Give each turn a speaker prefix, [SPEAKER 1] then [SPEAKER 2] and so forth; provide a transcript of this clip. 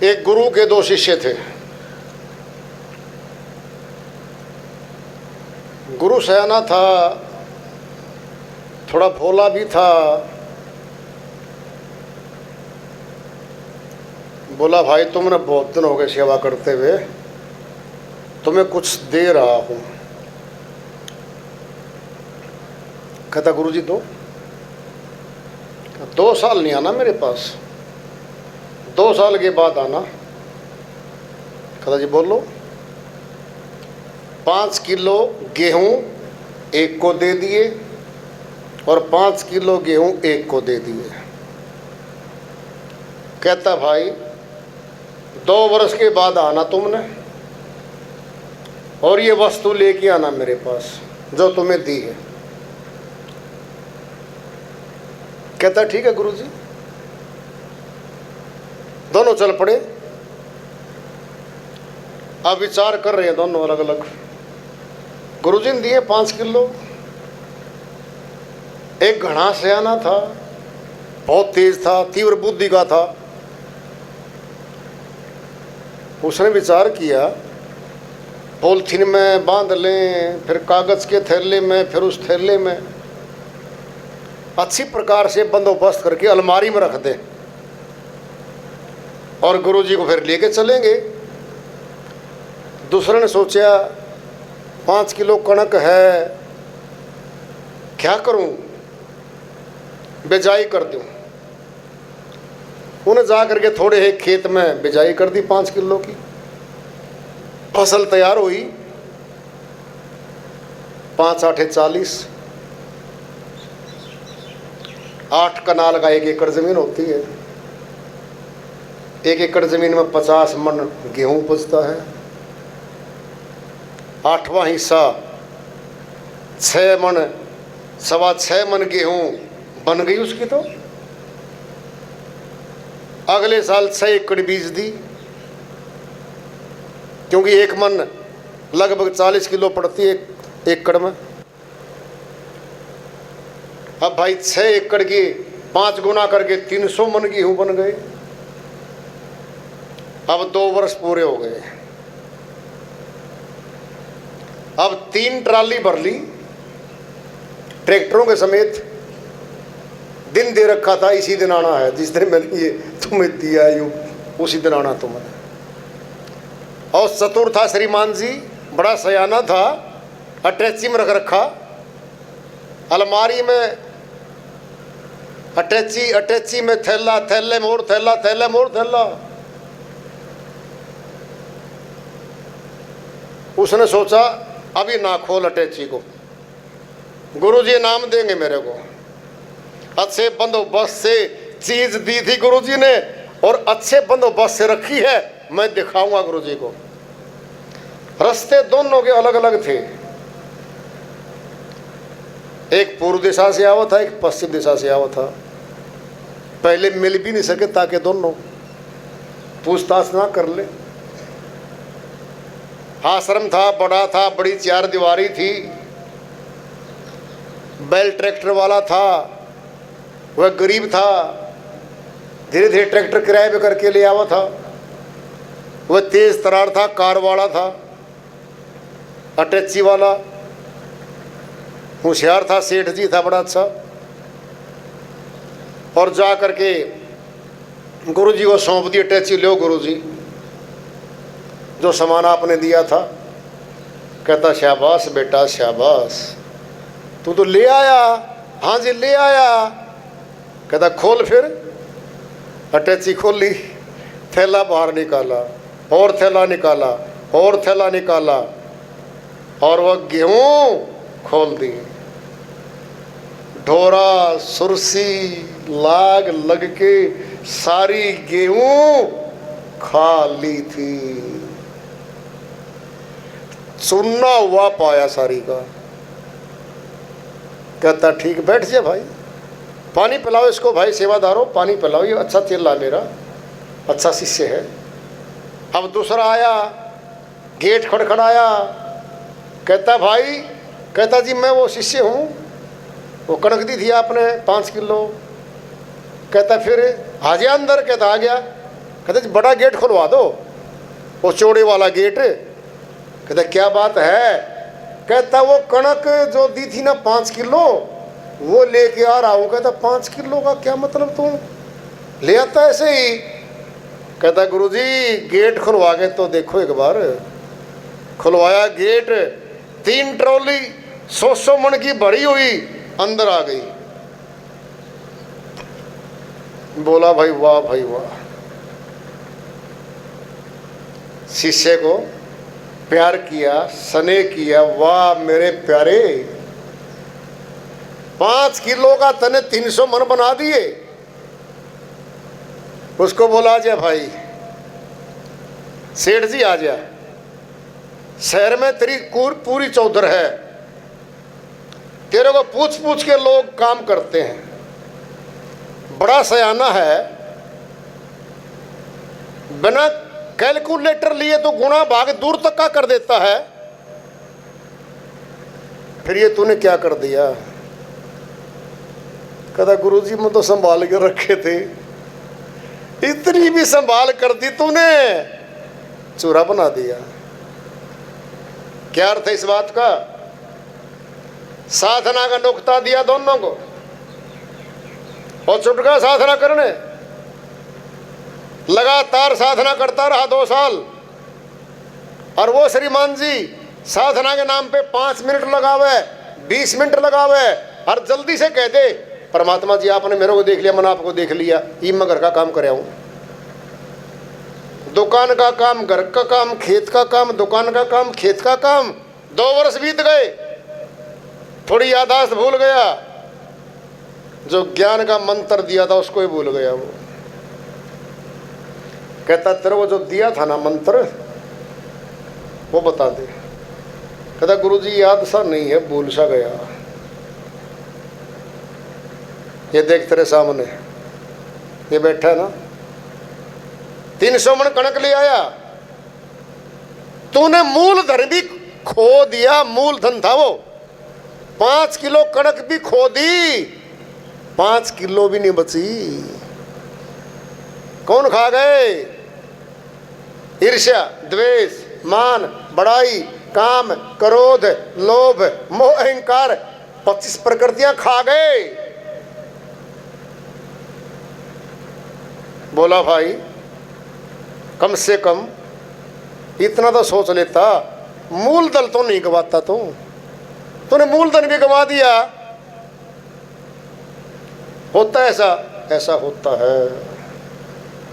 [SPEAKER 1] एक गुरु के दो शिष्य थे। गुरु सयाना था, थोड़ा भोला भी था। बोला, भाई तुमने बहुत दिन हो गए सेवा करते हुए, तुम्हें कुछ दे रहा हूँ। कहता, गुरुजी दो। 2 साल नहीं आना मेरे पास, 2 साल के बाद आना। कहता, जी बोलो। 5 किलो गेहूं एक को दे दिए और 5 किलो गेहूं एक को दे दिए। कहता, भाई 2 वर्ष के बाद आना तुमने और ये वस्तु लेके आना मेरे पास जो तुम्हें दी है। कहता, ठीक है गुरुजी। दोनों चल पड़े। अब विचार कर रहे हैं दोनों अलग अलग। गुरुजी ने दिए 5 किलो। एक घना सयाना था, बहुत तेज था, तीव्र बुद्धि का था। उसने विचार किया, पॉलिथीन में बांध लें, फिर कागज के थैले में, फिर उस थैले में अच्छी प्रकार से बंदोबस्त करके अलमारी में रख दे और गुरुजी को फिर लेके चलेंगे। दूसरे ने सोचा, 5 किलो कणक है, क्या करूं, बिजाई कर दूं। उन्हें जा करके थोड़े एक खेत में बिजाई कर दी 5 किलो की। फसल तैयार हुई। 5 8 40, 8 कनाल का 1 एकड़ जमीन होती है। 1 एकड़ जमीन में 50 मन गेहूं उपजता है। 8वां हिस्सा 6 मन, 6.25 मन गेहूं बन गई उसकी। तो अगले साल 6 एकड़ बीज दी, क्योंकि 1 मन लगभग 40 किलो पड़ती है 1 एकड़ में। अब भाई 6 एकड़ की 5 गुना करके 300 मन गेहूं बन गए। अब 2 वर्ष पूरे हो गए। अब 3 ट्राली भर ली ट्रैक्टरों के समेत। दिन दे रखा था, इसी दिन आना है, जिस दिन मैंने ये तुम्हें दिया यूं उसी दिन आना तुमने। और चतुर था श्रीमान जी, बड़ा सयाना था, अटैची में रख रखा। अलमारी में अटैची में थैला, थैले में और थैला, थैले में और थैला। उसने सोचा, अभी ना खोल अटैची को, गुरुजी नाम देंगे मेरे को। अच्छे बंदोबस्त से चीज दी थी गुरुजी ने और अच्छे बंदोबस्त से रखी है, मैं दिखाऊंगा गुरुजी को। रास्ते दोनों के अलग अलग थे। एक पूर्व दिशा से आवा था, एक पश्चिम दिशा से आवा था। पहले मिल भी नहीं सके ताकि दोनों पूछताछ ना कर ले। आश्रम था, बड़ा था, बड़ी 4 दीवारी थी। बैल ट्रैक्टर वाला था, वह गरीब था, धीरे धीरे ट्रैक्टर किराए पे करके ले आवा था। वह तेज तरार था, कार वाला था, अटैची वाला, होशियार था, सेठ जी था, बड़ा अच्छा। और जा करके गुरुजी को सौंप दी अटैची, लो गुरुजी जो सामान आपने दिया था। कहता, शाबाश बेटा शाबाश, तू तो ले आया। हाँ जी ले आया। कहता, खोल फिर। अटैची खोली, थैला बाहर निकाला और थैला निकाला और थैला निकाला और वह गेहूं खोल दी। ढोरा सुरसी लाग लग के सारी गेहूं खा ली थी। चुना हुआ पाया सारी का। कहता, ठीक बैठ जा भाई, पानी पिलाओ इसको, भाई सेवादारों पानी पिलाओ, ये अच्छा चेला मेरा, अच्छा शिष्य है। अब दूसरा आया, गेट खड़खड़ाया। कहता, भाई, कहता जी मैं वो शिष्य हूँ, वो कणक दी थी आपने 5 किलो। कहता, फिर आ गया अंदर। कहता, आ गया। कहते बड़ा गेट खुलवा दो, वो चौड़े वाला गेट। कहते क्या बात है? कहता वो कणक जो दी थी ना 5 किलो, वो लेके आ रहा हूँ। कहता 5 किलो का क्या मतलब, तुम ले आता ऐसे ही? कहता गुरुजी गेट खुलवा के तो देखो एक बार। खुलवाया गेट, 3 ट्रॉली 100 मन की भरी हुई अंदर आ गई। बोला भाई वाह भाई वाह। शिष्य को प्यार किया, स्नेह किया, वाह मेरे प्यारे, 5 किलो का तने 300 मन बना दिए। उसको बोला जा भाई सेठ जी आ जा, शहर में तेरी पूरी चौधर है, तेरे को पूछ पूछ के लोग काम करते हैं, बड़ा सयाना है, बिना कैलकुलेटर लिए तो गुणा भाग दूर तक का कर देता है, फिर ये तूने क्या कर दिया? कहता गुरुजी मैं तो संभाल के रखे थे, इतनी भी संभाल कर दी तूने, चूरा बना दिया। क्या अर्थ है इस बात का? साधना का नुक्ता दिया दोनों को और छुट गया साधना करने। लगातार साधना करता रहा 2 साल, और वो श्रीमान जी साधना के नाम पे 5 मिनट लगावे, 20 मिनट लगावे, और जल्दी से कह दे परमात्मा जी आपने मेरे को देख लिया, मैंने आपको देख लिया, ये मैं घर का काम कर हूं, दुकान का काम, घर का काम, खेत का काम, दुकान का काम, खेत का काम। 2 वर्ष बीत गए, थोड़ी याददाश्त भूल गया, जो ज्ञान का मंत्र दिया था उसको ही भूल गया। वो कहता तेरे को जो दिया था ना मंत्र वो बता दे। कहता गुरुजी याद सा नहीं है, भूल सा गया। ये देख तेरे सामने ये बैठा है ना, 300 मन कणक ले आया, तूने मूल धन भी खो दिया, मूल धन था वो, 5 किलो कणक भी खो दी, 5 किलो भी नहीं बची। कौन खा गए? ईर्ष्या, द्वेष, मान, बड़ाई, काम, क्रोध, लोभ, मोह, अहंकार, 25 प्रकृतियां खा गए। बोला भाई कम से कम इतना तो सोच लेता, मूल धन तो नहीं गवाता तूने मूल धन भी गवा दिया। होता ऐसा? ऐसा होता है।